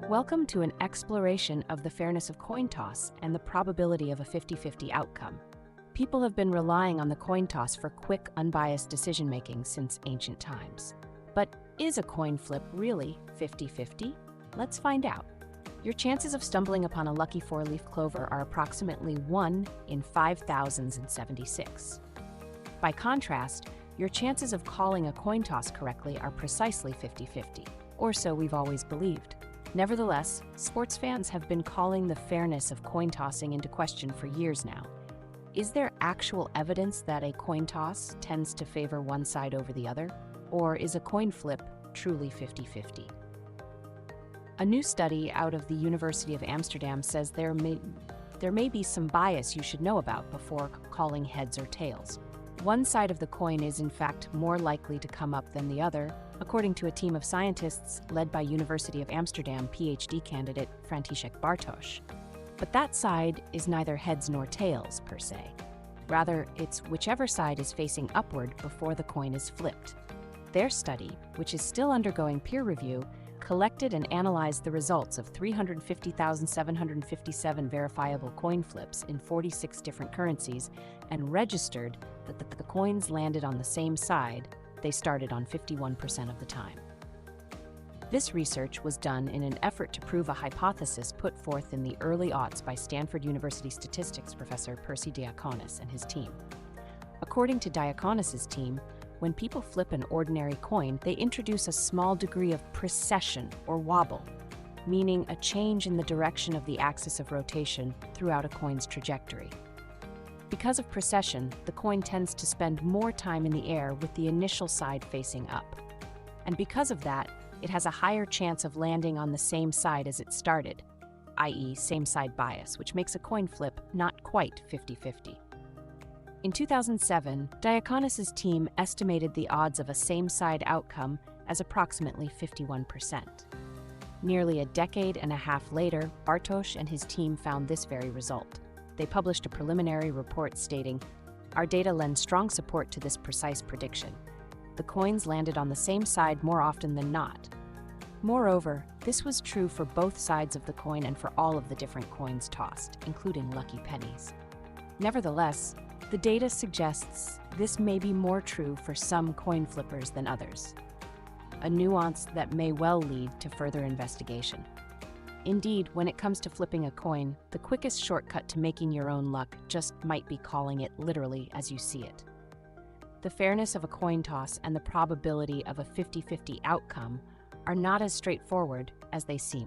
Welcome to an exploration of the fairness of coin toss and the probability of a 50-50 outcome. People have been relying on the coin toss for quick, unbiased decision-making since ancient times. But is a coin flip really 50-50? Let's find out. Your chances of stumbling upon a lucky four-leaf clover are approximately 1 in 5,076. By contrast, your chances of calling a coin toss correctly are precisely 50-50, or so we've always believed. Nevertheless, sports fans have been calling the fairness of coin tossing into question for years now. Is there actual evidence that a coin toss tends to favor one side over the other? Or is a coin flip truly 50-50? A new study out of the University of Amsterdam says there may be some bias you should know about before calling heads or tails. One side of the coin is in fact more likely to come up than the other, according to a team of scientists led by University of Amsterdam PhD candidate František Bartoš. But that side is neither heads nor tails per se. Rather, it's whichever side is facing upward before the coin is flipped. Their study, which is still undergoing peer review, collected and analyzed the results of 350,757 verifiable coin flips in 46 different currencies and registered that the coins landed on the same side they started on 51% of the time. This research was done in an effort to prove a hypothesis put forth in the early aughts by Stanford University statistics professor Percy Diaconis and his team. According to Diaconis' team, when people flip an ordinary coin, they introduce a small degree of precession or wobble, meaning a change in the direction of the axis of rotation throughout a coin's trajectory. Because of precession, the coin tends to spend more time in the air with the initial side facing up. And because of that, it has a higher chance of landing on the same side as it started, i.e. same-side bias, which makes a coin flip not quite 50-50. In 2007, Diaconis' team estimated the odds of a same-side outcome as approximately 51%. Nearly a decade and a half later, Bartoš and his team found this very result. They published a preliminary report stating, "Our data lend strong support to this precise prediction. The coins landed on the same side more often than not." Moreover, this was true for both sides of the coin and for all of the different coins tossed, including lucky pennies. Nevertheless, the data suggests this may be more true for some coin flippers than others, a nuance that may well lead to further investigation. Indeed, when it comes to flipping a coin, the quickest shortcut to making your own luck just might be calling it literally as you see it. The fairness of a coin toss and the probability of a 50-50 outcome are not as straightforward as they seem.